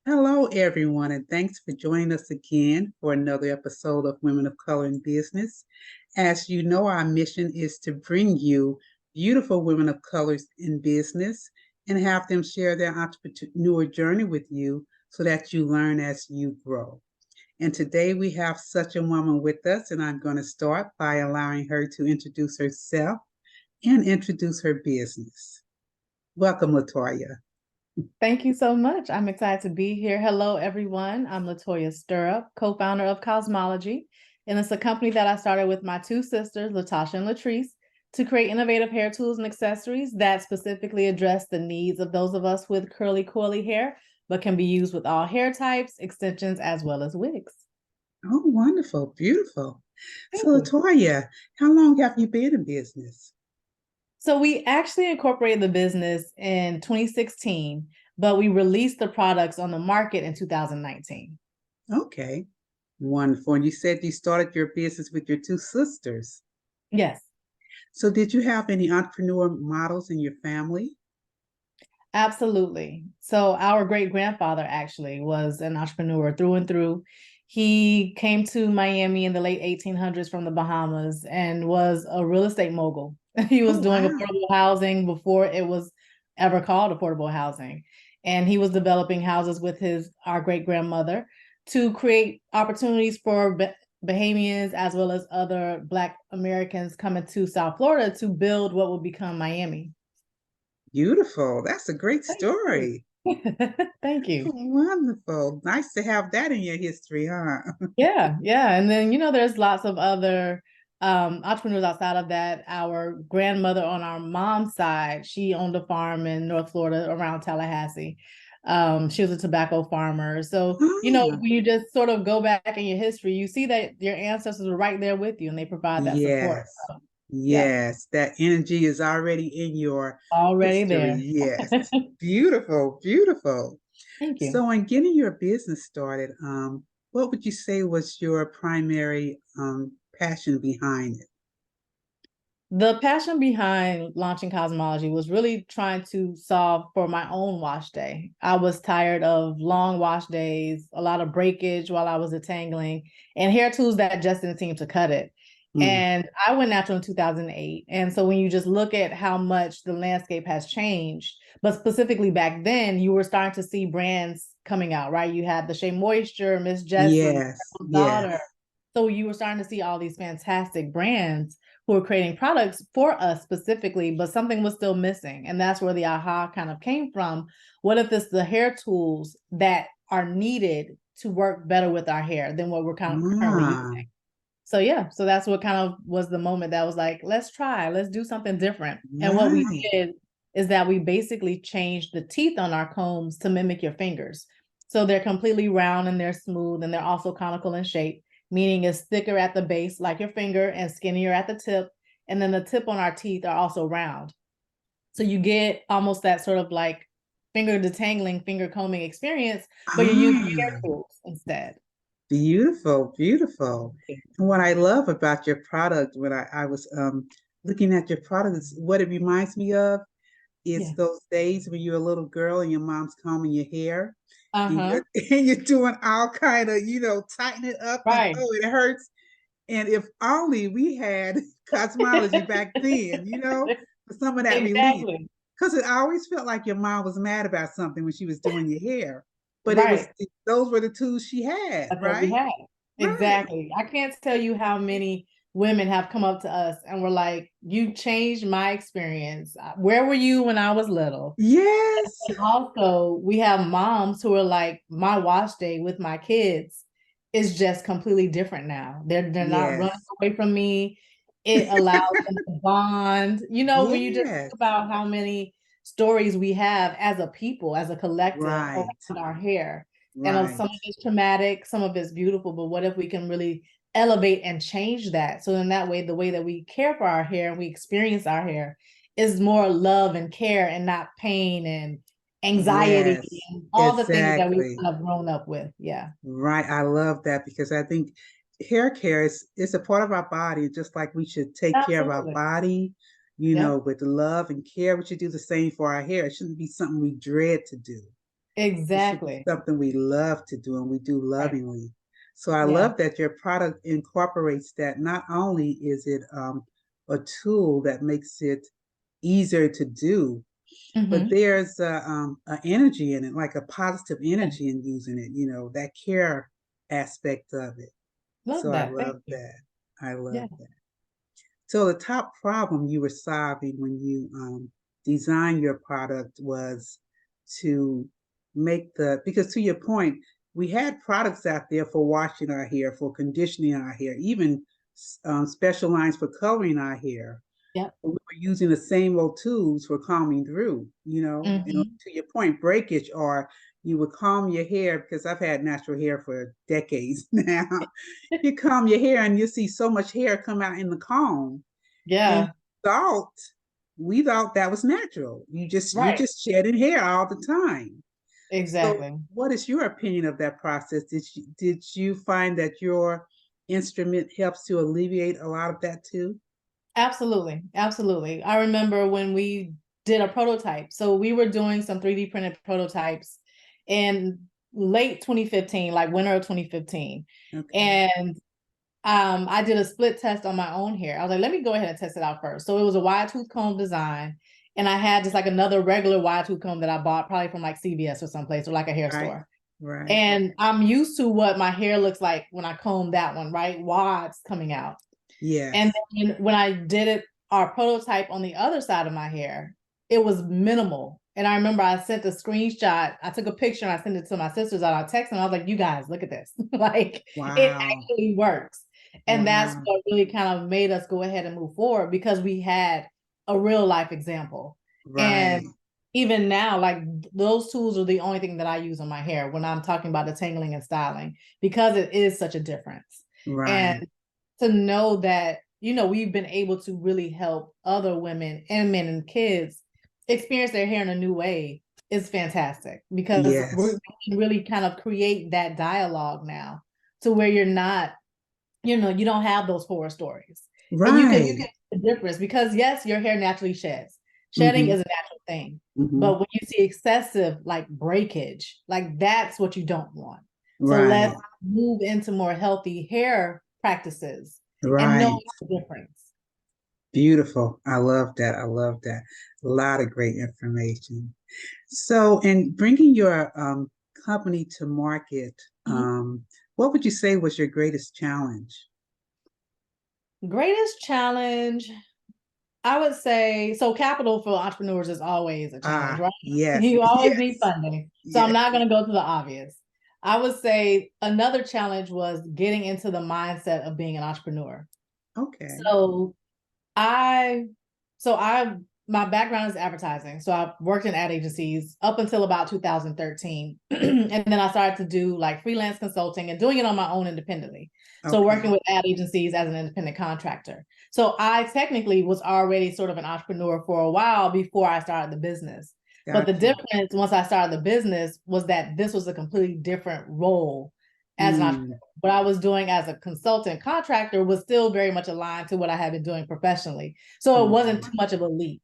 Hello, everyone, and thanks for joining us again for another episode of Women of Color in Business. As you know, our mission is to bring you beautiful women of colors in business and have them share their entrepreneur journey with you so that you learn as you grow. And today we have such a woman with us, and I'm going to start by allowing her to introduce herself and introduce her business. Welcome, LaToya. Thank you so much. I'm excited to be here. Hello, everyone. I'm LaToya A Stirrup, co-founder of cos-mol-o-gy, and it's a company that I started with my two sisters, Latasha and Latrice, to create innovative hair tools and accessories that specifically address the needs of those of us with curly, coily hair, but can be used with all hair types, extensions, as well as wigs. Oh, wonderful, beautiful. Thank So, you. LaToya, how long have you been in business? So we actually incorporated the business in 2016, but we released the products on the market in 2019. Okay, wonderful. And you said you started your business with your two sisters. Yes. So, did you have any entrepreneur models in your family? Absolutely. So our great grandfather actually was an entrepreneur through and through. He came to Miami in the late 1800s from the Bahamas and was a real estate mogul. He was Oh, doing wow. affordable housing before it was ever called affordable housing. And he was developing houses with our great grandmother to create opportunities for Bahamians as well as other Black Americans coming to South Florida to build what would become Miami. Beautiful. That's a great Thank you. story. Thank you. Wonderful. Nice to have that in your history, huh? Yeah, yeah. And then, there's lots of other entrepreneurs outside of that. Our grandmother on our mom's side, she owned a farm in North Florida around Tallahassee. She was a tobacco farmer. So, Ah, when you just sort of go back in your history, you see that your ancestors are right there with you and they provide that support. yes. So, yeah, Yes, that energy is already in your already history. there. Yes. Beautiful, beautiful. Thank you. So, in getting your business started, what would you say was your primary passion behind it? The passion behind launching cosmology was really trying to solve for my own wash day. I was tired of long wash days, a lot of breakage while I was detangling, and hair tools that just didn't seem to cut it. Mm, And I went natural in 2008. And so when you just look at how much the landscape has changed, but specifically back then, you were starting to see brands coming out, right? You had the Shea Moisture, Miss Jessie, yes, Daughter. yes. So you were starting to see all these fantastic brands who were creating products for us specifically, but something was still missing. And that's where the aha kind of came from. What if it's the hair tools that are needed to work better with our hair than what we're kind of currently Ah, using? So yeah, so that's what kind of was the moment that was like, let's do something different. And what we right. did is that we basically changed the teeth on our combs to mimic your fingers. So they're completely round and they're smooth and they're also conical in shape, meaning it's thicker at the base like your finger and skinnier at the tip. And then the tip on our teeth are also round. So you get almost that sort of like finger detangling, finger combing experience, but you're using hair Ah, tools instead. beautiful, beautiful. And what I love about your product, when I was looking at your product, is what it reminds me of is Yeah. those days when you're a little girl and your mom's combing your hair and Uh-huh. and you're doing all kind of, tighten it up and Right. oh, it hurts. And if only we had cosmology back then, for some of that relief. Exactly. Because it always felt like your mom was mad about something when she was doing your hair. But Right. those were the tools she had, That's what we right? had. Right. Exactly. I can't tell you how many women have come up to us and were like, you changed my experience. Where were you when I was little? Yes. And also, we have moms who are like, my wash day with my kids is just completely different now. They're not running Yes. away from me. It allows them to bond. When you just think Yes. about how many stories we have as a people, as a collective Right. around our hair. And some Right. of it's traumatic, some of it's beautiful, but what if we can really elevate and change that? So in that way, the way that we care for our hair and we experience our hair is more love and care and not pain and anxiety Yes. and all the things that we Exactly. have grown up with. Yeah, Right. I love that because I think hair care is a part of our body, just like we should take care of our absolutely. body, Yep. with love and care. We should do the same for our hair. It shouldn't be something we dread to do. It should be Exactly. something we love to do and we do Right. lovingly. So I Yeah. love that your product incorporates that. Not only is it a tool that makes it easier to do, but Hmm. there's a energy in it, like a positive energy in using it, that care aspect of it. So Love I that. Thank love you. that. I love Yeah. that. So the top problem you were solving when you designed your product was to because to your point, we had products out there for washing our hair, for conditioning our hair, even special lines for coloring our hair. Yep. We were using the same old tools for combing through, and Hmm. to your point, breakage, or you would comb your hair because I've had natural hair for decades now. You comb your hair and you see so much hair come out in the comb, and Yeah. thought we thought that was natural. You're Right. just shedding hair all the time. So, Exactly. what is your opinion of that process? Did you find that your instrument helps to alleviate a lot of that too? Absolutely. Absolutely. I remember when we did a prototype. So we were doing some 3D printed prototypes in late 2015, like winter of 2015. Okay. And I did a split test on my own hair. I was like, let me go ahead and test it out first. So it was a wide tooth comb design. And I had just like another regular wide tooth comb that I bought probably from like CVS or someplace or like a hair Right. store. Right. And I'm used to what my hair looks like when I comb that one, right? Wads coming out. And Yes. then when I did it, our prototype on the other side of my hair, it was minimal. And I remember I sent a screenshot. I took a picture and I sent it to my sisters on our text, and I was like, "You guys, look at this! Like, it Wow. actually works." And that's Wow. what really kind of made us go ahead and move forward because we had a real life example. And Right. even now, like those tools are the only thing that I use on my hair when I'm talking about detangling and styling because it is such a difference. Right. And to know that we've been able to really help other women and men and kids experience their hair in a new way is fantastic because we Yes. can really kind of create that dialogue now to where you're not, you don't have those horror stories. And you can Right. see the difference because yes, your hair naturally sheds. Shedding Mm-hmm. is a natural thing. Mm-hmm. But when you see excessive like breakage, like that's what you don't want. So Right. let's move into more healthy hair practices and know Right. the difference. Beautiful. I love that. I love that. A lot of great information. So, in bringing your company to market, Mhm. what would you say was your greatest challenge? Greatest challenge, I would say, so capital for entrepreneurs is always a challenge, Ah, right? yes, You always need yes, funding. So I'm yes. not going to go to the obvious. I would say another challenge was getting into the mindset of being an entrepreneur. Okay, So I, so I, my background is advertising. So I've worked in ad agencies up until about 2013. And then I started to do like freelance consulting and doing it on my own independently. So working okay. with ad agencies as an independent contractor. So I technically was already sort of an entrepreneur for a while before I started the business. But the Got you. difference once I started the business was that this was a completely different role as an entrepreneur. Mm, What I was doing as a consultant contractor was still very much aligned to what I had been doing professionally. So it wasn't mhm. too much of a leap.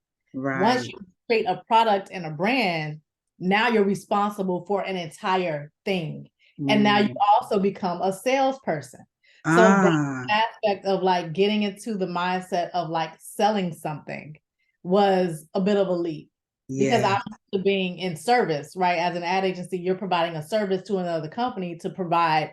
Once Right. you create a product and a brand, now you're responsible for an entire thing. And now you Mm. also become a salesperson. So that Ah, aspect of like getting into the mindset of like selling something was a bit of a leap because I'm yes. used to being in service, right? As an ad agency, you're providing a service to another company to provide,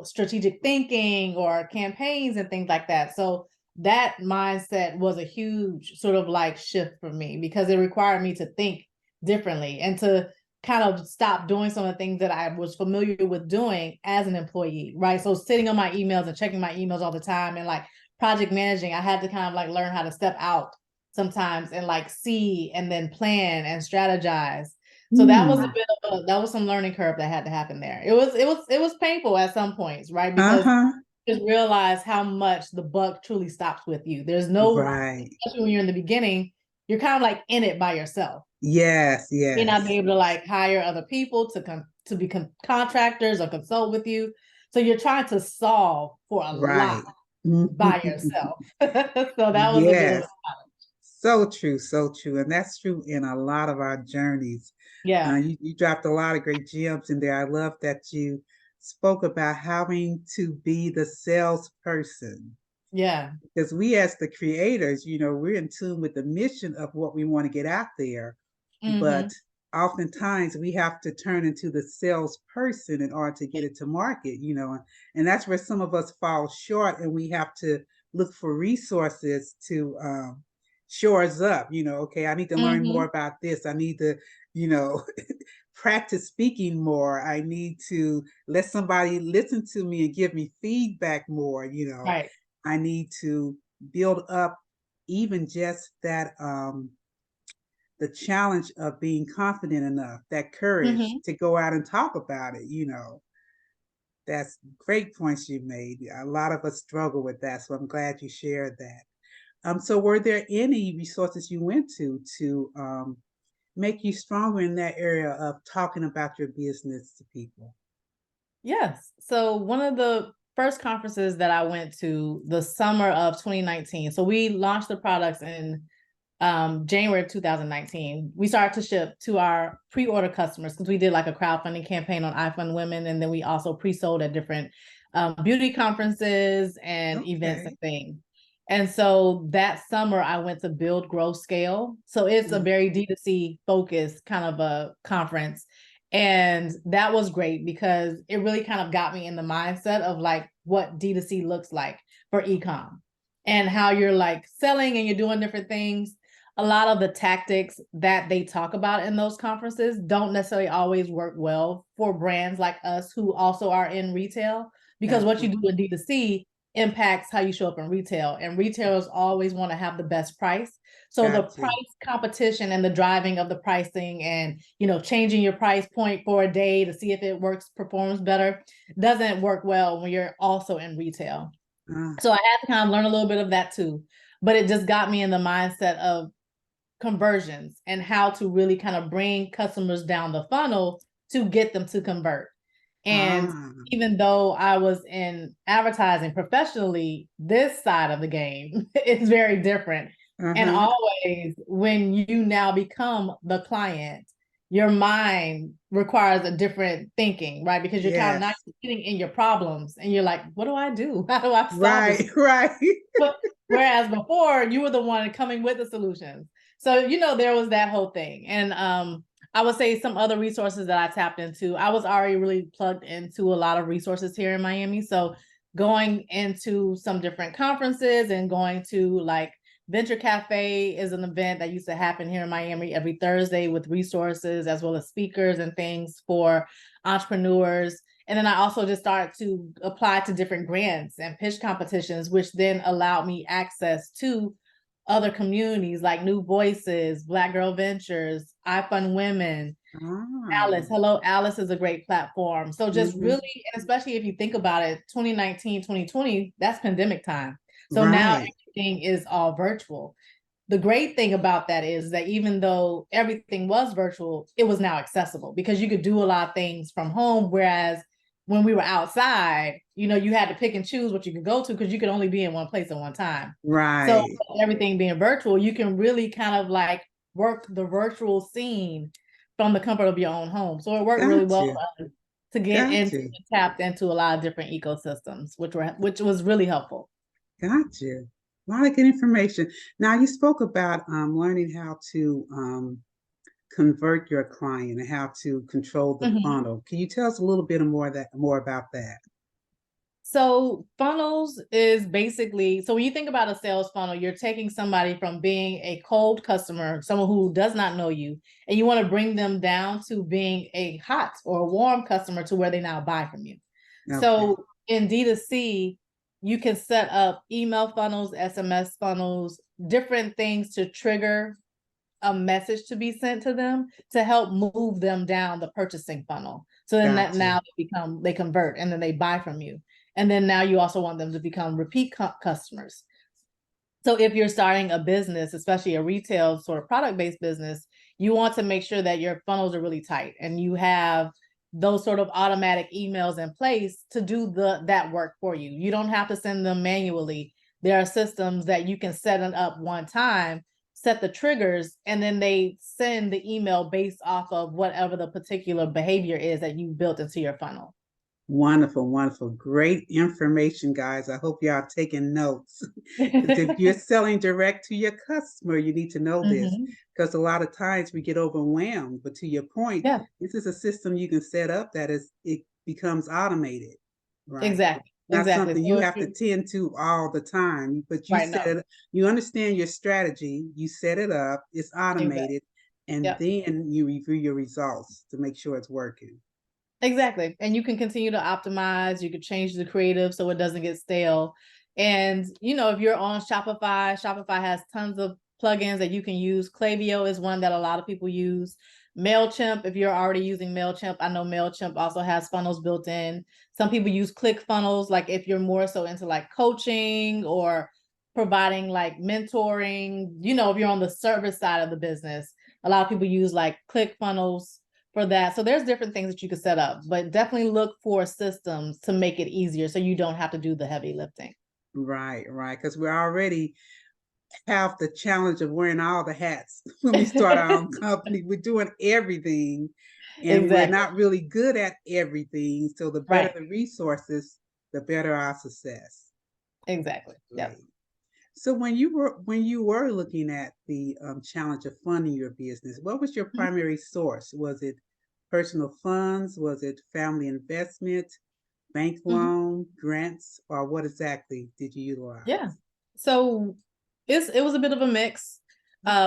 strategic thinking or campaigns and things like that. So that mindset was a huge sort of like shift for me because it required me to think differently and to kind of stop doing some of the things that I was familiar with doing as an employee, right? So sitting on my emails and checking my emails all the time and like project managing, I had to kind of like learn how to step out sometimes and like see and then plan and strategize. So that was a Mm. bit of that was some learning curve that had to happen there. It was painful at some points, right? Because Uh-huh. just realize how much the buck truly stops with you. There's no, Right. especially when you're in the beginning, you're kind of like in it by yourself. Yes, You may not be yes. able to like hire other people to be contractors or consult with you. So you're trying to solve for a lot Right. Mhm. by yourself. So that was a bit of Yes. a challenge. So true, so true. And that's true in a lot of our journeys. Yeah. You dropped a lot of great gems in there. I love that you spoke about having to be the salesperson, Yeah. because we as the creators, we're in tune with the mission of what we want to get out there, but Hmm. oftentimes we have to turn into the salesperson in order to get it to market, and that's where some of us fall short, and we have to look for resources to shore us up. Okay, I need to learn more Hmm. about this. I need to, you know, practice speaking more. I need to let somebody listen to me and give me feedback more. Right. I need to build up even just that the challenge of being confident enough, that courage Hmm. to go out and talk about it. That's great points you made. A lot of us struggle with that, so I'm glad you shared that. So were there any resources you went to make you stronger in that area of talking about your business to people? Yes. So one of the first conferences that I went to the summer of 2019. So we launched the products in January of 2019. We started to ship to our pre-order customers because we did like a crowdfunding campaign on iFund Women, and then we also pre-sold at different beauty conferences and events and Okay. things. And so that summer, I went to Build, Grow, Scale. So it's a Mm. very D2C focused kind of a conference. And that was great because it really kind of got me in the mindset of like what D2C looks like for ecom and how you're like selling and you're doing different things. A lot of the tactics that they talk about in those conferences don't necessarily always work well for brands like us who also are in retail, because what you Gotcha. do in D2C impacts how you show up in retail, and retailers always want to have the best price. So the Gotcha. price competition and the driving of the pricing and, changing your price point for a day to see if it works, performs better, doesn't work well when you're also in retail. Ah, So I had to kind of learn a little bit of that too, but it just got me in the mindset of conversions and how to really kind of bring customers down the funnel to get them to convert. And ah, even though I was in advertising professionally, this side of the game is very different. And uh-huh. always when you now become the client, your mind requires a different thinking, right? Because you're kind of not Yes. sitting in your problems and you're like, what do I do? How do I solve this? Right, right. But whereas before you were the one coming with the solutions. So, there was that whole thing. And I would say some other resources that I tapped into. I was already really plugged into a lot of resources here in Miami. So going into some different conferences and going to like Venture Cafe is an event that used to happen here in Miami every Thursday with resources as well as speakers and things for entrepreneurs. And then I also just started to apply to different grants and pitch competitions, which then allowed me access to other communities like New Voices, Black Girl Ventures, iFund Women, Ah, Alice. Hello, Alice is a great platform. So just mm-hmm. really, and especially if you think about it, 2019, 2020, that's pandemic time. So now Right. everything is all virtual. The great thing about that is that even though everything was virtual, it was now accessible because you could do a lot of things from home. Whereas when we were outside, you had to pick and choose what you could go to because you could only be in one place at one time. So Right. everything being virtual, you can really kind of like work the virtual scene from the comfort of your own home. So it worked really Got well you. for us to get Got into you. and tapped into a lot of different ecosystems, which was really helpful. Got you. A lot of good information. Now you spoke about learning how to convert your client and how to control the Mhm. funnel. Can you tell us a little bit more about that? So funnels is basically, so when you think about a sales funnel, you're taking somebody from being a cold customer, someone who does not know you, and you want to bring them down to being a hot or a warm customer to where they now buy from you. Okay. So in D2C, you can set up email funnels, SMS funnels, different things to trigger a message to be sent to them to help move them down the purchasing funnel. So then that Got you. now they convert and then they buy from you. And then now you also want them to become repeat customers. So if you're starting a business, especially a retail sort of product-based business, you want to make sure that your funnels are really tight and you have those sort of automatic emails in place to do that work for you. You don't have to send them manually. There are systems that you can set it up one time set the triggers, and then they send the email based off of whatever the particular behavior is that you built into your funnel. Wonderful, wonderful. Great information, guys. I hope y'all taking notes. Because if you're selling direct to your customer, you need to know this. Mhm. Because a lot of times we get overwhelmed. But to your point, Yeah, this is a system you can set up that it becomes automated, right? exactly. Not Exactly. something you So if have to you tend to all the time. But you right set now. it, you understand your strategy, you set it up, it's Exactly. automated, and Yep. then you review your results to make sure it's working. Exactly. And you can continue to optimize. You can change the creative so it doesn't get stale. And, you know, if you're on Shopify, Shopify has tons of plugins that you can use. Klaviyo is one that a lot of people use. MailChimp, if you're already using MailChimp, I know MailChimp also has funnels built in. Some people use ClickFunnels, like if you're more so into like coaching or providing like mentoring, you know, if you're on the service side of the business, a lot of people use like ClickFunnels for that. So there's different things that you could set up, but definitely look for systems to make it easier so you don't have to do the heavy lifting. Right, right. Because we already have the challenge of wearing all the hats when we start our own company. We're doing everything and we're Exactly. not really good at everything. So the better Right. the resources, the better our success. Exactly. Yep. Great. So when you were looking at the challenge of funding your business, what was your Mhm. primary source? Was it personal funds? Was it family investment, bank Mhm. loan, grants, or what exactly did you Yeah. utilize? So it was a bit of a mix.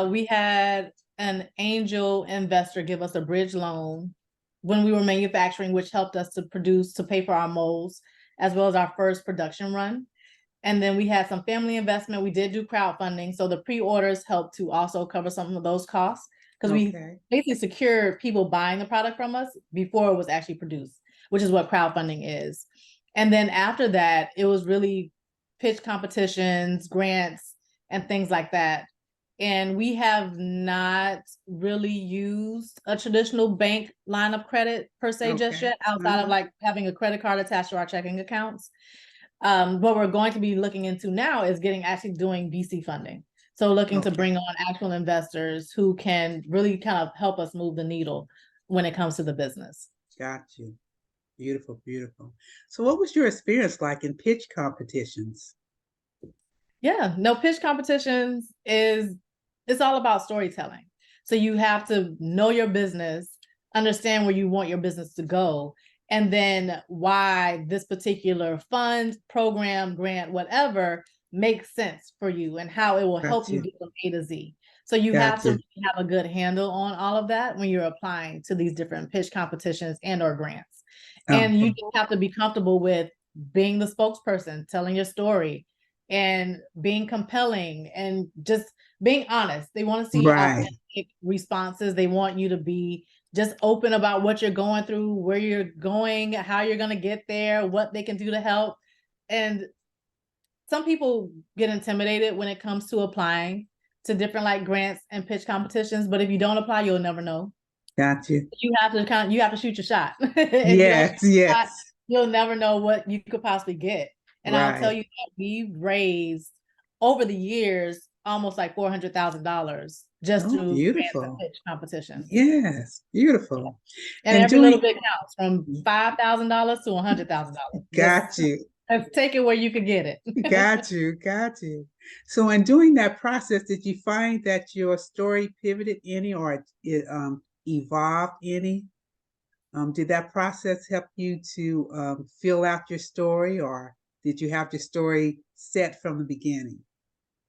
We had an angel investor give us a bridge loan when we were manufacturing, which helped us to pay for our molds, as well as our first production run. And then we had some family investment. We did do crowdfunding. So the pre-orders helped to also cover some of those costs because we Okay. basically secured people buying the product from us before it was actually produced, which is what crowdfunding is. And then after that, it was really pitch competitions, grants, and things like that. And we have not really used a traditional bank line of credit per se just Okay. yet, outside of Uh-huh. like having a credit card attached to our checking accounts. What we're going to be looking into now is actually doing VC funding. So looking to Okay. bring on actual investors who can really kind of help us move the needle when it comes to the business. Got you. Beautiful, beautiful. So what was your experience like in pitch competitions? Yeah, no, pitch competitions is it's all about storytelling. So you have to know your business, understand where you want your business to go, and then why this particular fund, program, grant, whatever makes sense for you and how it will help Got you you. get from A to Z. So you have Got to you. really have a good handle on all of that when you're applying to these different pitch competitions and or grants. And you Okay. just have to be comfortable with being the spokesperson, telling your story, and being compelling and just being honest. They want to see Right. authentic responses. They want you to be just open about what you're going through, where you're going, how you're going to get there, what they can do to help. And some people get intimidated when it comes to applying to different like grants and pitch competitions, but if you don't apply, you'll never know. Got you. You have to shoot your shot. If you don't shoot Yes, your shot, yes. you'll never know what you could possibly get. And I'll tell Right. you that we've raised over the years almost like $400,000 just Oh, through grants and beautiful. pitch competitions. Yes, Yeah. beautiful. And And every little doing, bit counts from $5,000 to $100,000. Just got you. take it where you could get it. Got you, got you. So in doing that process, did you find that your story pivoted any or it evolved any? Did that process help you to fill out your story or did you have your story set from the beginning?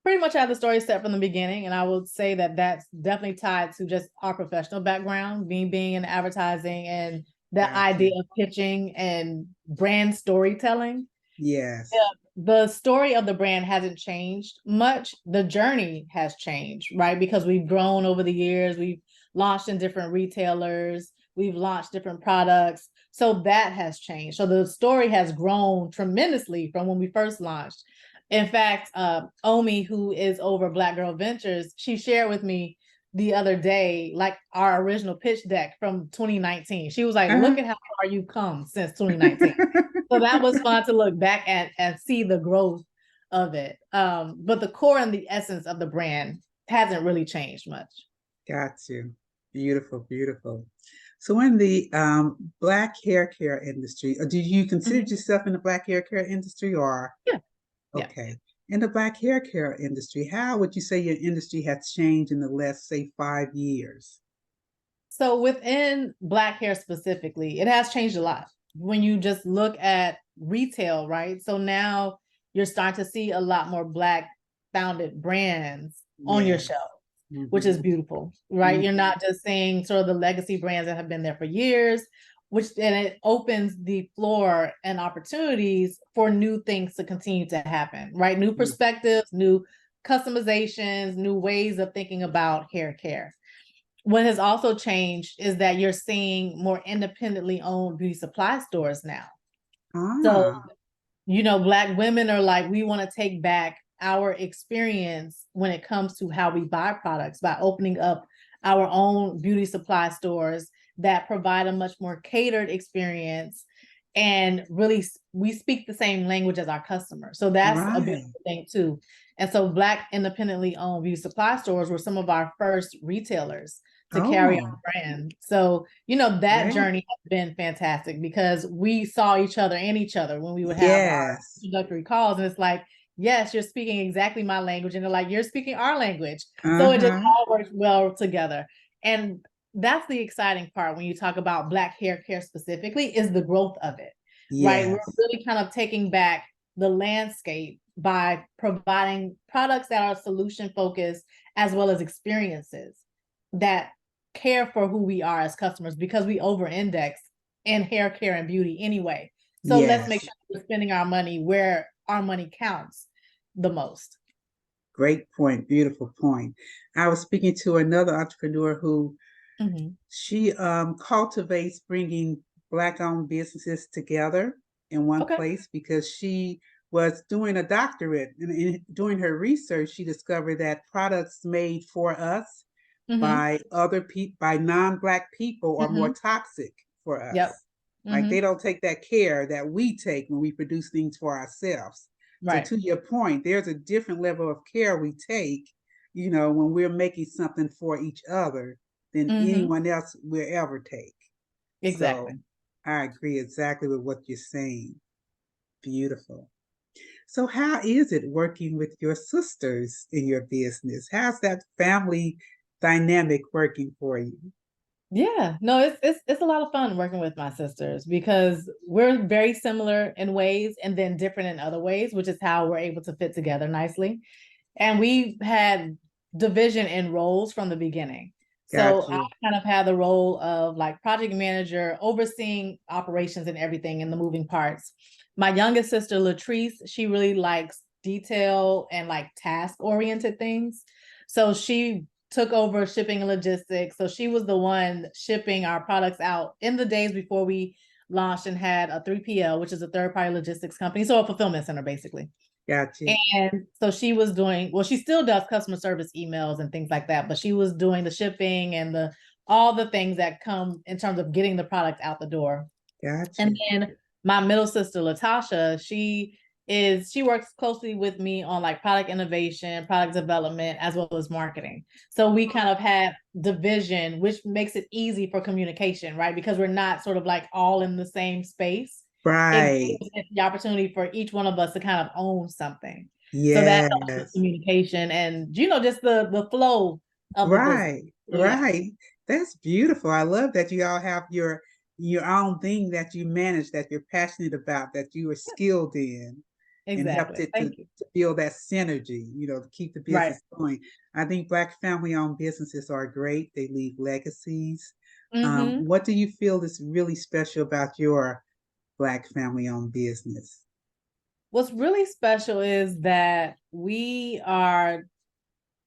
Pretty much have the story set from the beginning, and I would say that that's definitely tied to just our professional background, being in advertising and the Got idea you. of pitching and brand storytelling. Yeah, Yes. the story of the brand hasn't changed much. The journey has changed, right? Because we've grown over the years. We've launched in different retailers. We've launched different products. So that has changed. So the story has grown tremendously from when we first launched. In fact, Omi, who is over Black Girl Ventures, she shared with me the other day, like our original pitch deck from 2019. She was like, Uh-huh. look at how far you've come since 2019. So that was fun to look back at and see the growth of it. But the core and the essence of the brand hasn't really changed much. Got you. Beautiful, beautiful. So in the Black hair care industry, do you consider Mhm. yourself in the Black hair care industry or? Yeah. Yeah. Okay. In the Black hair care industry, how would you say your industry has changed in the last, say, 5 years? So within Black hair specifically, it has changed a lot. When you just look at retail, right? So now you're starting to see a lot more Black founded brands on your Yes. shelf, which is Mm-hmm. beautiful, right? You're Mm-hmm. not just seeing sort of the legacy brands that have been there for years, which and it opens the floor and opportunities for new things to continue to happen, right? New perspectives, new customizations, new ways of thinking about hair care. What has also changed is that you're seeing more independently owned beauty supply stores now. So, Ah, Black women are like, we want to take back our experience when it comes to how we buy products by opening up our own beauty supply stores that provide a much more catered experience. And really, we speak the same language as our customers. So that's a right. beautiful thing too. And so Black independently owned beauty supply stores were some of our first retailers to carry Oh, our brand. So, that great. journey has been fantastic because we saw each other and each other when we would have our Yes. introductory calls. And it's like, yes, you're speaking exactly my language. And they're like, you're speaking our language. So it just Uh-huh. all works well together. And that's the exciting part when you talk about Black hair care specifically is the growth of it, right? We're Yes. really kind of taking back the landscape by providing products that are solution focused as well as experiences that care for who we are as customers because we over index in hair care and beauty anyway. So let's make Yes. sure we're spending our money where our money counts the most. Great point. Beautiful point. I was speaking to another entrepreneur who Mm-hmm. she cultivates bringing Black-owned businesses together in one Okay. place because she was doing a doctorate and doing her research, she discovered that products made for us Mm-hmm. by other people, by non-Black people, are more Mm-hmm. toxic for Yep. us. Like Mm-hmm. they don't take that care that we take when we produce things for ourselves. So Right. to your point, there's a different level of care we take, when we're making something for each other than Mm-hmm. anyone else will ever take. Exactly. So I agree exactly with what you're saying. Beautiful. So how is it working with your sisters in your business? How's that family dynamic working for you? Yeah, no, it's a lot of fun working with my sisters because we're very similar in ways and then different in other ways, which is how we're able to fit together nicely. And we've had division in roles from the beginning. So Got I you. kind of had the role of like project manager, overseeing operations and everything and the moving parts. My youngest sister, Latrice, she really likes detail and like task oriented things. So she took over shipping and logistics. So she was the one shipping our products out in the days before we launched and had a 3PL, which is a third party logistics company. So a fulfillment center, basically. Got you. And so she was doing, well, she still does customer service emails and things like that, but she was doing the shipping and the all the things that come in terms of getting the product out the door. Got And you. then my middle sister, Latasha, she works closely with me on like product innovation, product development, as well as marketing. So we kind of have division, which makes it easy for communication, right? Because we're not sort of like all in the same space. It Right. gives it the opportunity for each one of us to kind of own something. So that helps with Yes. communication and just the flow of the business. Right. So yeah, Right. That's beautiful. I love that you all have your own thing that you manage, that you're passionate about, that you are skilled in, and helped exactly. it to, Thank you. to build that synergy, to keep the Right. business going. I think Black family-owned businesses are great. They leave legacies. Mm-hmm. What do you feel is really special about your Black family-owned business? What's really special is that we are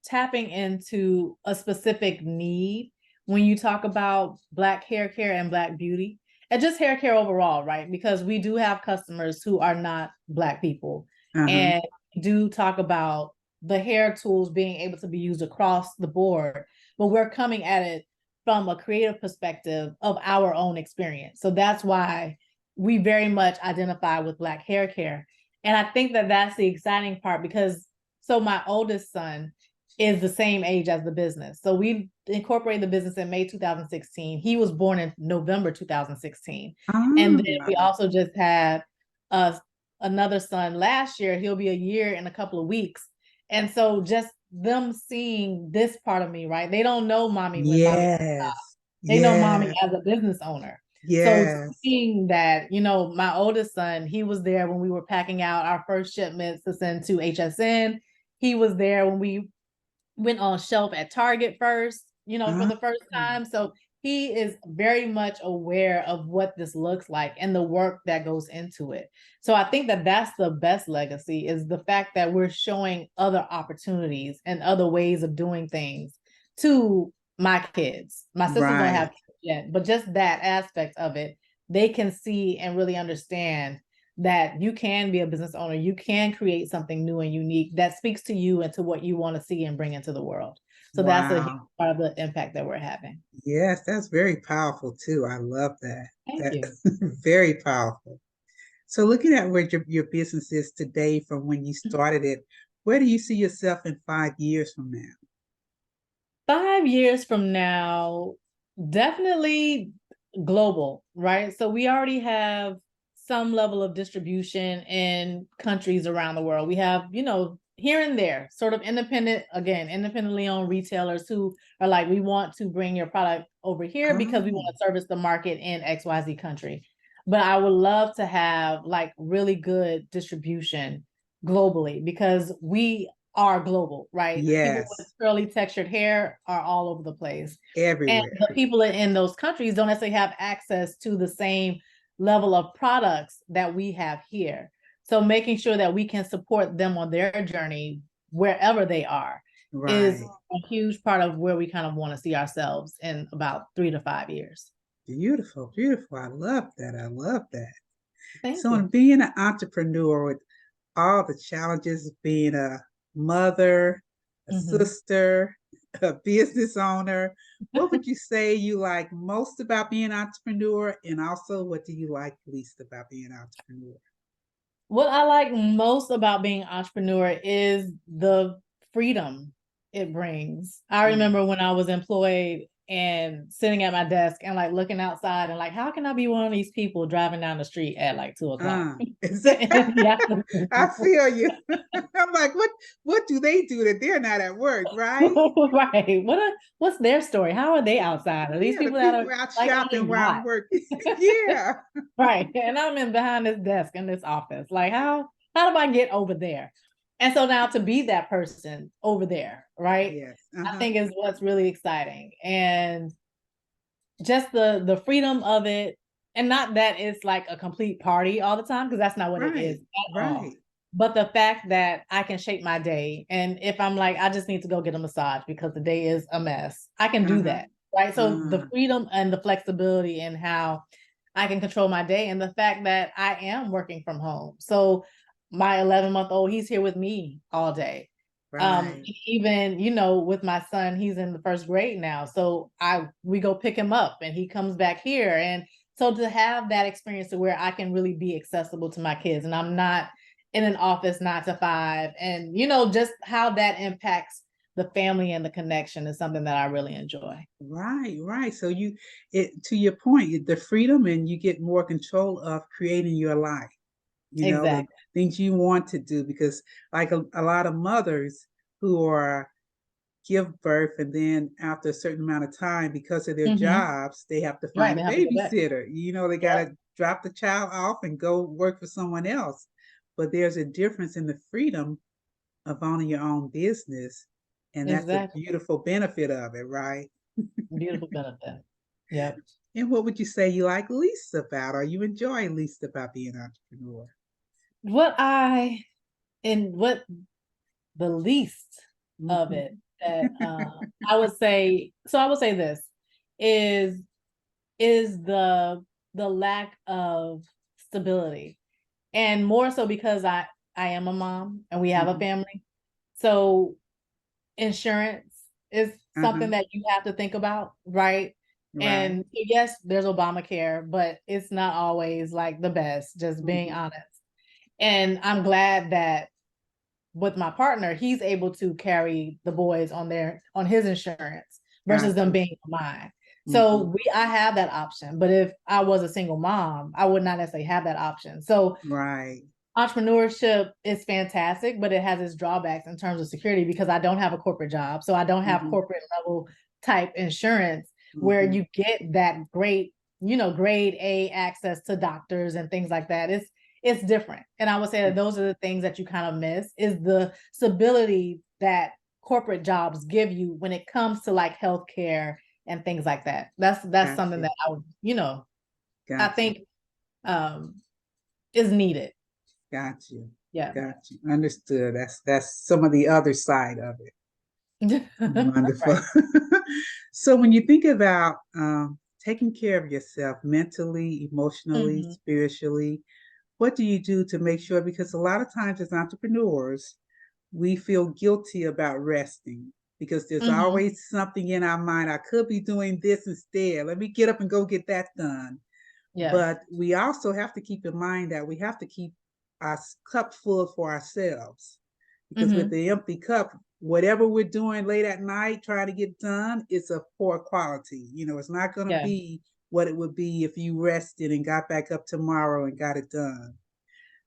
tapping into a specific need when you talk about Black hair care and Black beauty and just hair care overall, right? Because we do have customers who are not Black people. Uh-huh. And we do talk about the hair tools being able to be used across the board, but we're coming at it from a creative perspective of our own experience. So that's why we very much identify with Black hair care. And I think that that's the exciting part because so my oldest son, is the same age as the business. So we incorporated the business in May 2016. He was born in November 2016. And then we Ah, also just had another son last year. He'll be a year in a couple of weeks. And so just them seeing this part of me, right? They don't know mommy when mommy, yes, they know mommy yes, as a business owner. So yes. seeing that, my oldest son, he was there when we were packing out our first shipments to send to HSN. He was there when we went on shelf at Target first, for Ah, the first time. So he is very much aware of what this looks like and the work that goes into it. So I think that that's the best legacy, is the fact that we're showing other opportunities and other ways of doing things to my kids. My sisters don't have right, kids yet, but just that aspect of it, they can see and really understand that you can be a business owner, you can create something new and unique that speaks to you and to what you want to see and bring into the world. So that's a huge wow. part of the impact that we're having. Yes, that's very powerful too. I love that. Thank That you. very powerful. So looking at where your business is today from when you started it, where do you see yourself in 5 years from now? 5 years from now, definitely global, right? So we already have some level of distribution in countries around the world. We have, here and there, sort of independently owned retailers who are like, we want to bring your product over here because we Oh, want to service the market in XYZ country. But I would love to have like really good distribution globally, because we are global, right? People with yes, curly textured hair are all over the place. And everywhere. the people in those countries don't necessarily have access to the same level of products that we have here. So making sure that we can support them on their journey wherever they are is Right. a huge part of where we kind of want to see ourselves in about 3 to 5 years. Beautiful, beautiful. I love that. I love that. Thank So you. in being an entrepreneur with all the challenges of being a mother, a Mm-hmm. sister, a business owner, what would you say you like most about being an entrepreneur? And also, what do you like least about being an entrepreneur? What I like most about being an entrepreneur is the freedom it brings. I Mm. remember when I was employed and sitting at my desk and like looking outside and like, how can I be one of these people driving down the street at like 2 o'clock? Is Yeah. I feel you. I'm like, what do they do that they're not at work, right? Right. What's their story? How are they outside? Are these Yeah, the people that are people out like on the shopping while I'm yacht? working. Yeah. Right. And I'm in behind this desk in this office. Like, how do I get over there? And so now to be that person over there, right? Yes. I Uh-huh. think is what's really exciting. And just the freedom of it. And not that it's like a complete party all the time, because that's not what it is Right. at all. Right. But the fact that I can shape my day. And if I'm like, I just need to go get a massage because the day is a mess, I can do Uh-huh. that. Right. So the Uh, freedom and the flexibility and how I can control my day, and the fact that I am working from home. So my 11-month-old, he's here with me all day. right. Even, with my son, he's in the first grade now. So we go pick him up and he comes back here. And so to have that experience to where I can really be accessible to my kids and I'm not in an office 9 to 5, and just how that impacts the family and the connection is something that I really enjoy. Right, right. So it to your point, the freedom and you get more control of creating your life, the Exactly. things you want to do. Because like a lot of mothers who are give birth and then after a certain amount of time, because of their Hmm. jobs, they have to Right. find a They have to go back. babysitter. They got Yep. to drop the child off and go work for someone else. But there's a difference in the freedom of owning your own business. And that's a Exactly. beautiful benefit of it, right? Beautiful benefit. Yep. And what would you say you like least about, or you enjoy least about being an entrepreneur? What I and what the least of Mhm. it that I would say, so I would say this is is the lack of stability, and more so because I am a mom and we have a Mhm. family. So insurance is Uh-huh. something that you have to think about, right? Right. And yes, there's Obamacare, but it's not always like the best, just being Mhm. honest. And I'm glad that with my partner, he's able to carry the boys on his insurance versus them Gotcha. being on mine. Mm-hmm. So I have that option. But if I was a single mom, I would not necessarily have that option. So Right. entrepreneurship is fantastic, but it has its drawbacks in terms of security because I don't have a corporate job. So I don't have Mm-hmm. corporate level type insurance where Mm-hmm. you get that great, grade A access to doctors and things like that. It's different. And I would say that those are the things that you kind of miss is the stability that corporate jobs give you when it comes to like healthcare and things like that. That's something Gotcha. that I would, I Gotcha. think is needed. Gotcha. Yeah. Gotcha. Understood. That's some of the other side of it. Wonderful. Right. So when you think about taking care of yourself mentally, emotionally, Mhm. spiritually, what do you do to make sure? Because a lot of times as entrepreneurs, we feel guilty about resting because there's Mhm. always something in our mind. I could be doing this instead. Let me get up and go get that done. Yes. But we also have to keep in mind that we have to keep our cup full for ourselves. Because with Mhm. the empty cup, whatever we're doing late at night trying to get done, it's a poor quality. It's not going to Yeah. be what it would be if you rested and got back up tomorrow and got it done.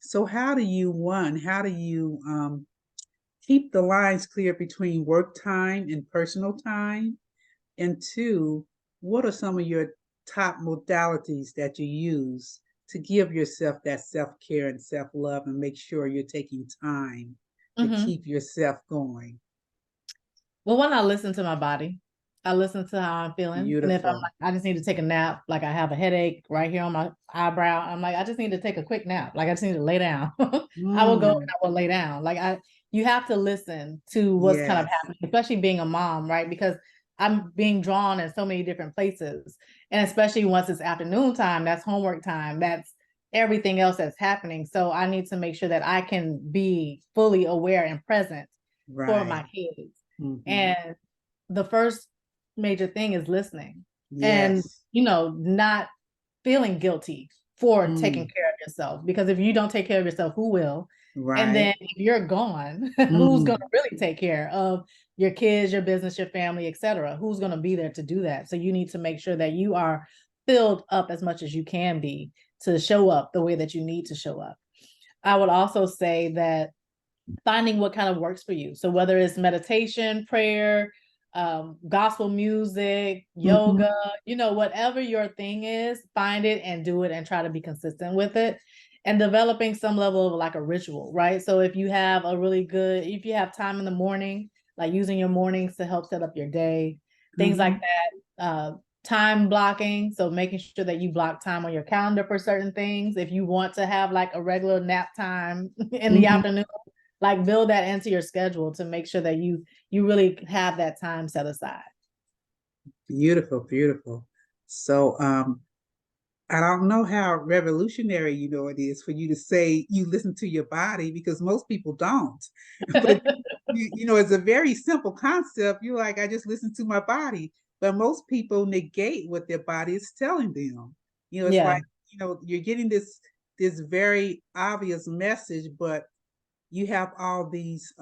So how do you keep the lines clear between work time and personal time? And two, what are some of your top modalities that you use to give yourself that self care and self love and make sure you're taking time to Mhm. keep yourself going? Well, when I listen to my body, I listen to how I'm feeling. And if I'm Beautiful. like, I just need to take a nap, like I have a headache right here on my eyebrow, I'm like, I just need to take a quick nap. Like I just need to lay down. I will go and Mm, I will lay down. You have to listen to what's kind of yes, happening, especially being a mom, right? Because I'm being drawn in so many different places. And especially once it's afternoon time, that's homework time, that's everything else that's happening. So I need to make sure that I can be fully aware and present for right. my kids. Hmm. And the first major thing is listening and, Yes. not feeling guilty for taking Mm, care of yourself. Because if you don't take care of yourself, who will? And right. then if you're gone, who's going Mm, to really take care of your kids, your business, your family, etc.? Who's going to be there to do that? So you need to make sure that you are filled up as much as you can be to show up the way that you need to show up. I would also say that finding what kind of works for you. So whether it's meditation, prayer, gospel music, hmm. yoga, whatever your thing is, find it and do it and try to be consistent with it. And developing some level of like a ritual, right? So if you have if you have time in the morning, like using your mornings to help set up your day, things like Hmm. that. Time blocking, so making sure that you block time on your calendar for certain things. If you want to have like a regular nap time in the Hmm. afternoon, like build that into your schedule to make sure that you really have that time set aside. Beautiful, beautiful. So, I don't know how revolutionary it is for you to say you listen to your body because most people don't. But it's a very simple concept. You're like, I just listen to my body. But most people negate what their body is telling them. It's Yeah. like, you're getting this very obvious message, but you have all these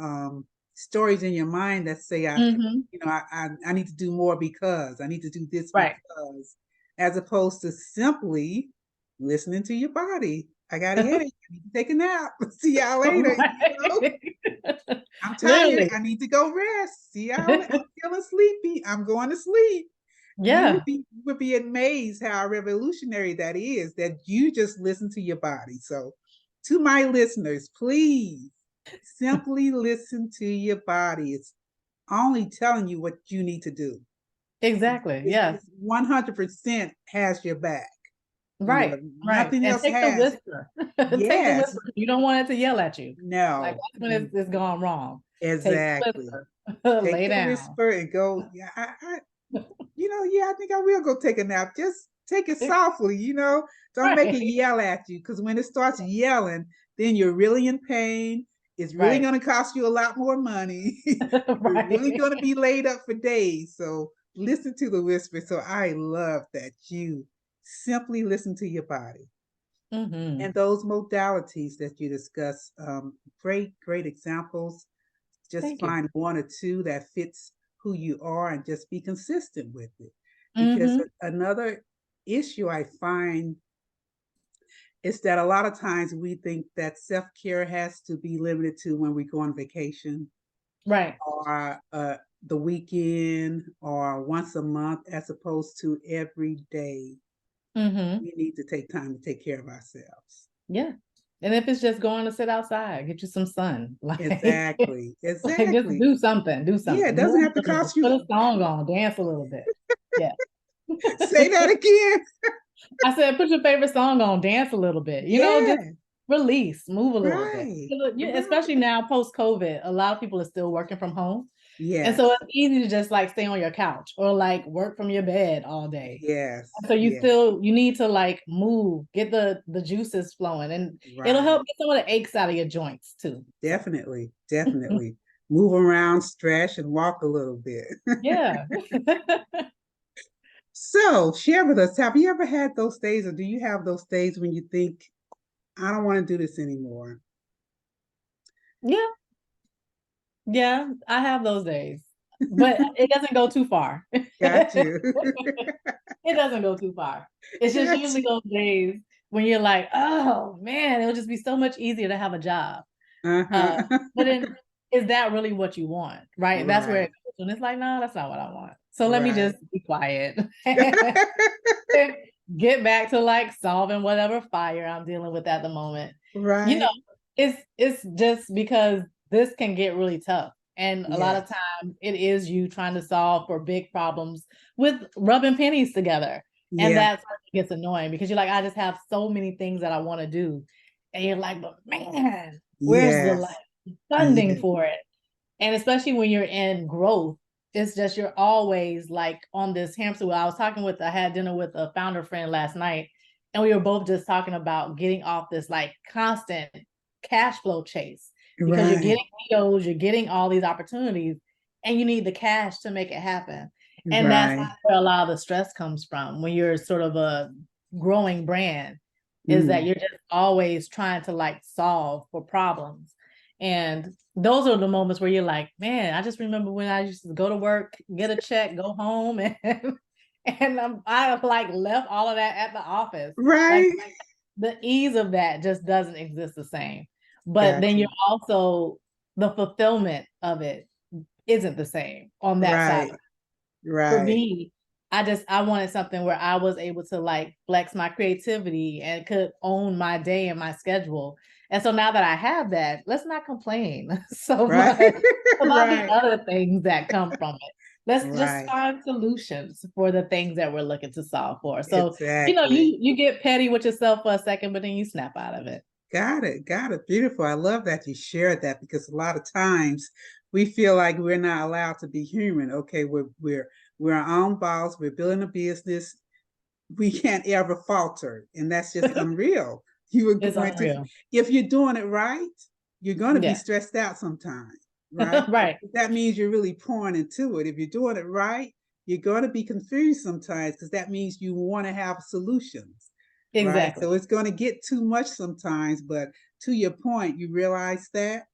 stories in your mind that say Hmm. I need to do more because I need to do this Right. because, as opposed to simply listening to your body. I got a headache. I need to take a nap. See y'all later. Right. I'm tired. Literally. I need to go rest. See y'all. I'm feeling sleepy. I'm going to sleep. Yeah. You would be amazed how revolutionary that is. That you just listen to your body. So, to my listeners, please simply listen to your body. It's only telling you what you need to do. Exactly. It Yes. 100% has your back. Right. Right. Nothing And else take the has. whisper. Take the Yes. whisper. You don't want it to yell at you. Like No. that's when it's gone wrong. Take the Exactly. whisper. Take Lay the down. whisper and go. Yeah, I think I will go take a nap. Just take it softly. Don't make it Right. yell at you because when it starts yelling, then you're really in pain. It's really Right. going to cost you a lot more money. You're really Right. going to be laid up for days. So listen to the whisper. So I love that you simply listen to your body. Mm-hmm. And those modalities that you discuss, great examples. Just Thank you. find one or two that fits who you are and just be consistent with it. Because Mm-hmm. another issue I find is that a lot of times we think that self-care has to be limited to when we go on vacation Right. or the weekend or once a month, as opposed to every day. Mm-hmm. We need to take time to take care of ourselves. Yeah. And if it's just going to sit outside, get you some sun, Exactly. like just Exactly. do something, Yeah, it move doesn't have to a little bit, cost you. put a song on, dance a little bit. Yeah. Say that again. I said, put your favorite song on, dance a little bit, just Yeah. release, move a little bit. Right. Especially Right. now, post COVID, a lot of people are still working from home. And so Yes. it's easy to just like stay on your couch or like work from your bed all day. Yes. So Yes. you need to like move, get the juices flowing, and it'll Right. help get some of the aches out of your joints too. So Definitely. Definitely. Move around, stretch, and walk a little bit. yeah. So, share with us, have you ever had those days, or do you have those days when you think, I don't want to do this anymore? Yeah. Yeah. I have those days. But it doesn't go too far. Got you. It doesn't go too far. It's just Got usually you. those days when you're like, oh man, it would just be so much easier to have a job. Uh, Uh-huh. but then is that really what you want? Right. That's where Right. it goes. And it's like, no, that's not what I want. So let me Right. just be quiet. Get back to like solving whatever fire I'm dealing with at the moment. You know, Right. it's just because this can get really tough. And a lot of Yes. times it is you trying to solve for big problems with rubbing pennies together. And Yeah. that's what gets annoying because you're like, I just have so many things that I want to do. And you're like, but man, where's the like Yes. funding Yes. for it? And especially when you're in growth, it's just you're always like on this hamster wheel. I had dinner with a founder friend last night, and we were both just talking about getting off this like constant cash flow chase because you're Right. getting deals, you're getting all these opportunities, and you need the cash to make it happen. And that's Right. where a lot of the stress comes from when you're sort of a growing brand, is that Mm. you're just always trying to like solve for problems. And those are the moments where you're like, man, I just remember when I used to go to work, get a check, go home, and I like left all of that at the office. Like Right. the ease of that just doesn't exist the same. But Got then you're you. also the fulfillment of it isn't the same on that side. Right. For Right. me, I wanted something where I was able to like flex my creativity and could own my day and my schedule. And so now that I have that, let's not complain so Right. much about the Right. other things that come from it. Let's just Right. find solutions for the things that we're looking to solve for. So, Exactly. you get petty with yourself for a second, but then you snap out of it. Got it. Got it. Beautiful. I love that you shared that, because a lot of times we feel like we're not allowed to be human. Okay, we're our own boss. We're building a business. We can't ever falter, and that's just unreal. You are It's going to, unreal. if you're doing it right, you're going to be Yeah. stressed out sometimes, right? Right. That means you're really pouring into it. If you're doing it right, you're going to be confused sometimes, because that means you want to have solutions, right? Exactly. So it's going to get too much sometimes, but to your point, you realize that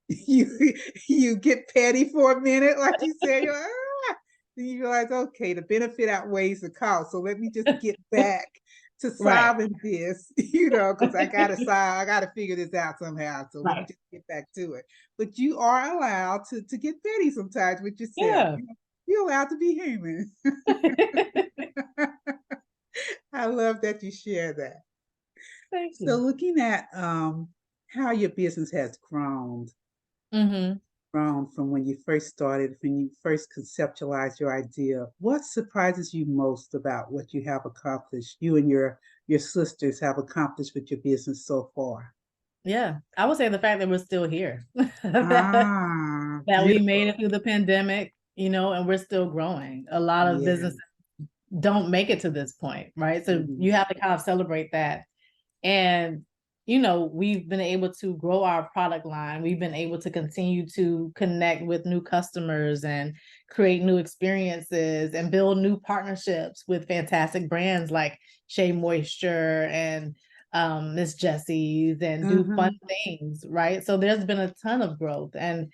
you you get petty for a minute, like you said. You're like, ah! Then you realize, okay, the benefit outweighs the cost. So let me just get back to Right. solving this, because I gotta figure this out somehow. So let me Right. just get back to it. But you are allowed to get petty sometimes with yourself. Yeah. You're allowed to be human. I love that you share that. Thank So you. looking at how your business has Hmm. grown from when you first started, when you first conceptualized your idea, what surprises you most about what you have accomplished, you and your sisters have accomplished with your business so far? Yeah, I would say the fact that we're still here, that Ah, we made beautiful. it through the pandemic, and we're still growing. A lot of Yeah. businesses don't make it to this point, right? So Mhm. you have to kind of celebrate that. And, we've been able to grow our product line. We've been able to continue to connect with new customers and create new experiences and build new partnerships with fantastic brands like Shea Moisture and Miss Jessie's and do fun things, right? So there's been a ton of growth, and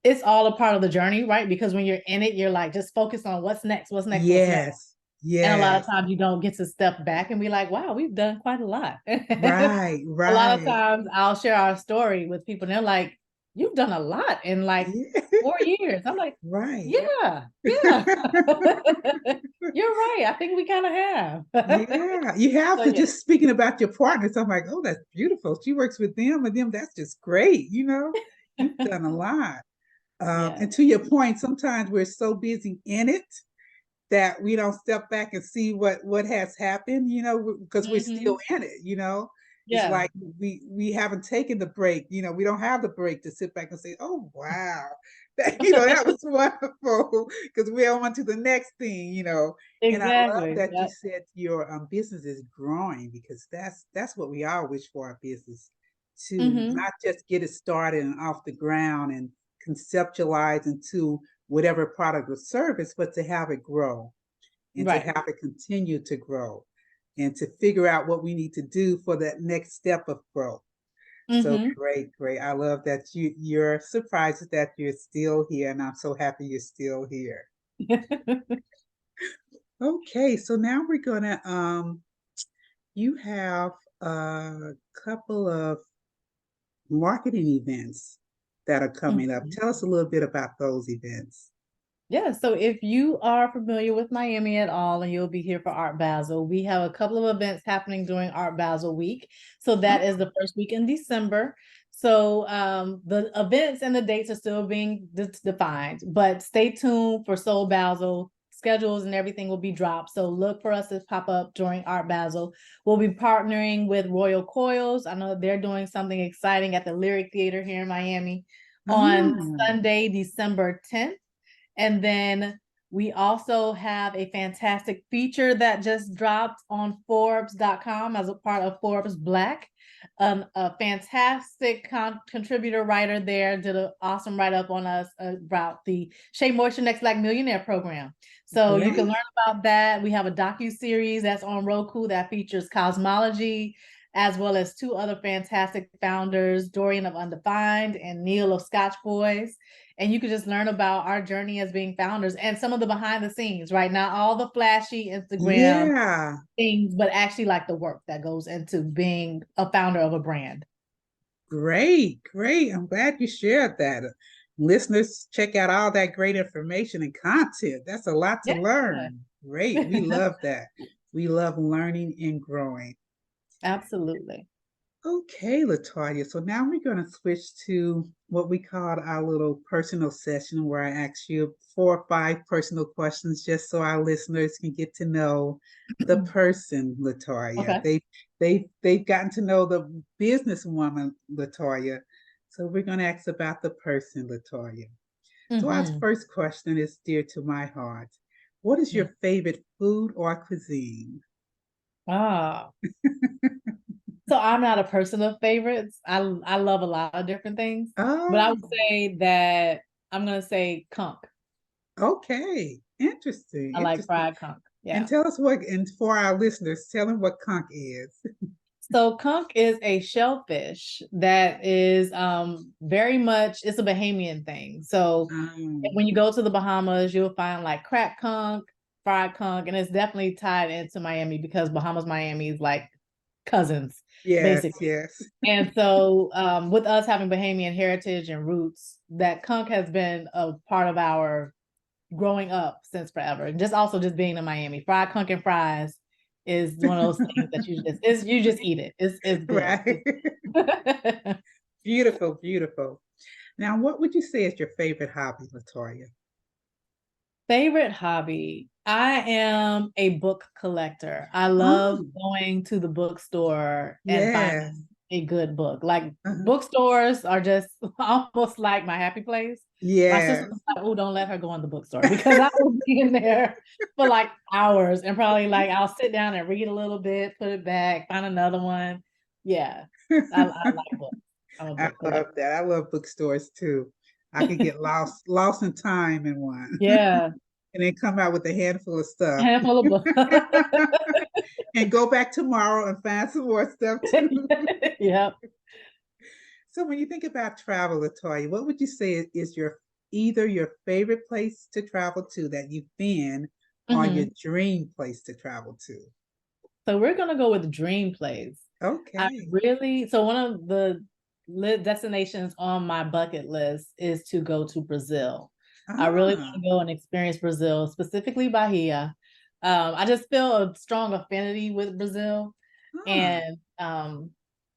it's all a part of the journey, right? Because when you're in it, you're like, just focus on what's next, what's next, what's next. Yes. And a lot of Yes. times you don't get to step back and be like, wow, we've done quite a lot. Right. A lot of Right. times I'll share our story with people and they're like, you've done a lot in like Yeah. 4 years. I'm like, Right. yeah, yeah. You're right. I think we kind of have. Yeah. You have So to, yeah. just speaking about your partners. I'm like, oh, that's beautiful. She works with them and them. That's just great. You've done a lot. Yeah. And to your point, sometimes we're so busy in it that we don't step back and see what has happened, because we're still in it. It's Yeah. like we haven't taken the break. We don't have the break to sit back and say, oh wow, that was wonderful, because we're on to the next thing. And I love Exactly. that you Yep. said your business is growing, because that's what we all wish for our business, to not just get it started and off the ground and conceptualize into whatever product or service, but to have it grow and to Right. have it continue to grow and to figure out what we need to do for that next step of growth. So great, great. I love that you're surprised that you're still here, and I'm so happy you're still here. Okay, so now we're gonna you have a couple of marketing events that are coming up. Tell us a little bit about those events. Yeah, so if you are familiar with Miami at all and you'll be here for Art Basel, we have a couple of events happening during Art Basel week. So that is the first week in December. So the events and the dates are still being defined, but stay tuned for Soul Basel. Schedules and everything will be dropped. So look for us to pop up during Art Basel. We'll be partnering with Royal Coils. I know they're doing something exciting at the Lyric Theater here in Miami on Oh, Sunday, December 10th. And then we also have a fantastic feature that just dropped on Forbes.com as a part of Forbes Black. A fantastic contributor writer there did an awesome write-up on us about the Shea Moisture Next Black Millionaire program. So you can great. learn about that. We have a docu-series that's on Roku that features cosmology, as well as two other fantastic founders, Dorian of Undefined and Neil of Scotch Boys. And you can just learn about our journey as being founders and some of the behind the scenes, right? Not all the flashy Instagram Yeah, things, but actually like the work that goes into being a founder of a brand. great, great. I'm glad you shared that. Listeners, check out all that great information and content. That's a lot to Yeah. learn. Great. We love that. We love learning and growing. Absolutely. Okay, LaToya. So now we're going to switch to what we called our little personal session, where I ask you 4 or 5 personal questions, just so our listeners can get to know the person, LaToya. Okay. They've gotten to know the businesswoman, LaToya. So we're going to ask about the person, LaToya. So our first question is dear to my heart. What is Yeah. your favorite food or cuisine? Ah. So I'm not a person of favorites. I love a lot of different things, but I Oh, would say that I'm gonna say conch. okay. Interesting. I like Interesting. fried conch. And Yeah. tell us and for our listeners, tell them what conch is. So conch is a shellfish that is very much, it's a Bahamian thing. So Um, when you go to the Bahamas, you'll find like cracked conch, fried conch, and it's definitely tied into Miami because Bahamas, Miami is like cousins, yes, basically. yes. And so with us having Bahamian heritage and roots, that conch has been a part of our growing up since forever. And just also just being in Miami. Fried conch and fries is one of those things that you just eat it. It's good. Right. Beautiful, beautiful. Now, what would you say is your favorite hobby, LaToya? Favorite hobby. I am a book collector. I love Oh, going to the bookstore and yes. finding a good book. Like Uh-huh. bookstores are just almost like my happy place. My sister was Yes. like, "Oh, don't let her go in the bookstore," because I will be in there for like hours and probably like I'll sit down and read a little bit, put it back, find another one. Yeah, I like books. I'm a I book love collector. that. I love bookstores too. I could get lost in time in one Yeah, and then come out with a handful of stuff. handful of books. And go back tomorrow and find some more stuff too. Yep. So when you think about travel, LaToya, what would you say is your either your favorite place to travel to that you've been or your Mhm. dream place to travel to? So we're gonna go with dream place. Okay. So one of the destinations on my bucket list is to go to Brazil. I really want Ah, to go and experience Brazil, specifically Bahia. I just feel a strong affinity with Brazil, ah, and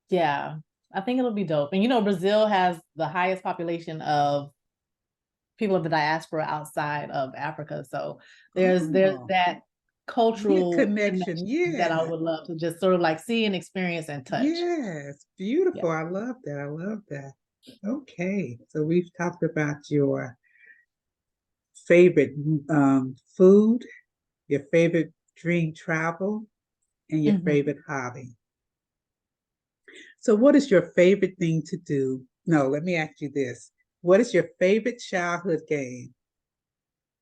yeah, I think it'll be dope. And Brazil has the highest population of people of the diaspora outside of Africa. So there's oh, that yeah, cultural connection. connection that I Yeah. would love to just sort of like see and experience and touch. Yes, Yeah. beautiful. I love that. I love that. Okay, so we've talked about your favorite food, your favorite dream travel, and your Mhm. favorite hobby. So, what is your favorite thing to do? No, let me ask you this. What is your favorite childhood game?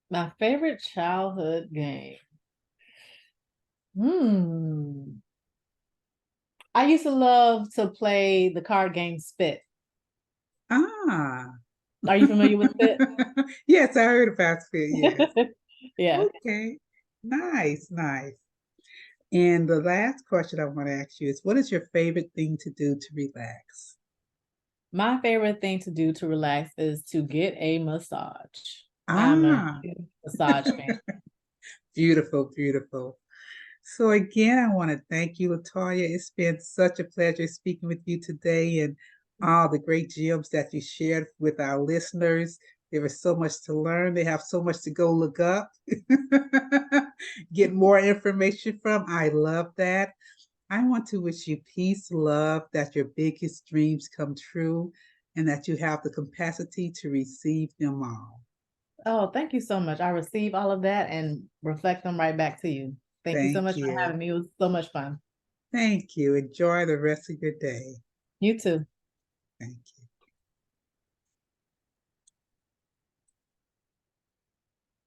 My favorite childhood game. Hmm. I used to love to play the card game Spit. Ah, Are you familiar with Spit? yes, I heard about it. Yes. Yeah. Okay, nice, nice. And the last question I want to ask you is what is your favorite thing to do to relax? My favorite thing to do to relax is to get a massage. I'm a Ah, huge massage fan. beautiful, beautiful. So again, I want to thank you, LaToya. It's been such a pleasure speaking with you today and all the great gems that you shared with our listeners. There was so much to learn. They have so much to go look up, get more information from. I love that. I want to wish you peace, love, that your biggest dreams come true, and that you have the capacity to receive them all. Oh, thank you so much. I receive all of that and reflect them right back to you. Thank you so Thank much for you. having me. It was so much fun. Thank you. Enjoy the rest of your day. You too. Thank you.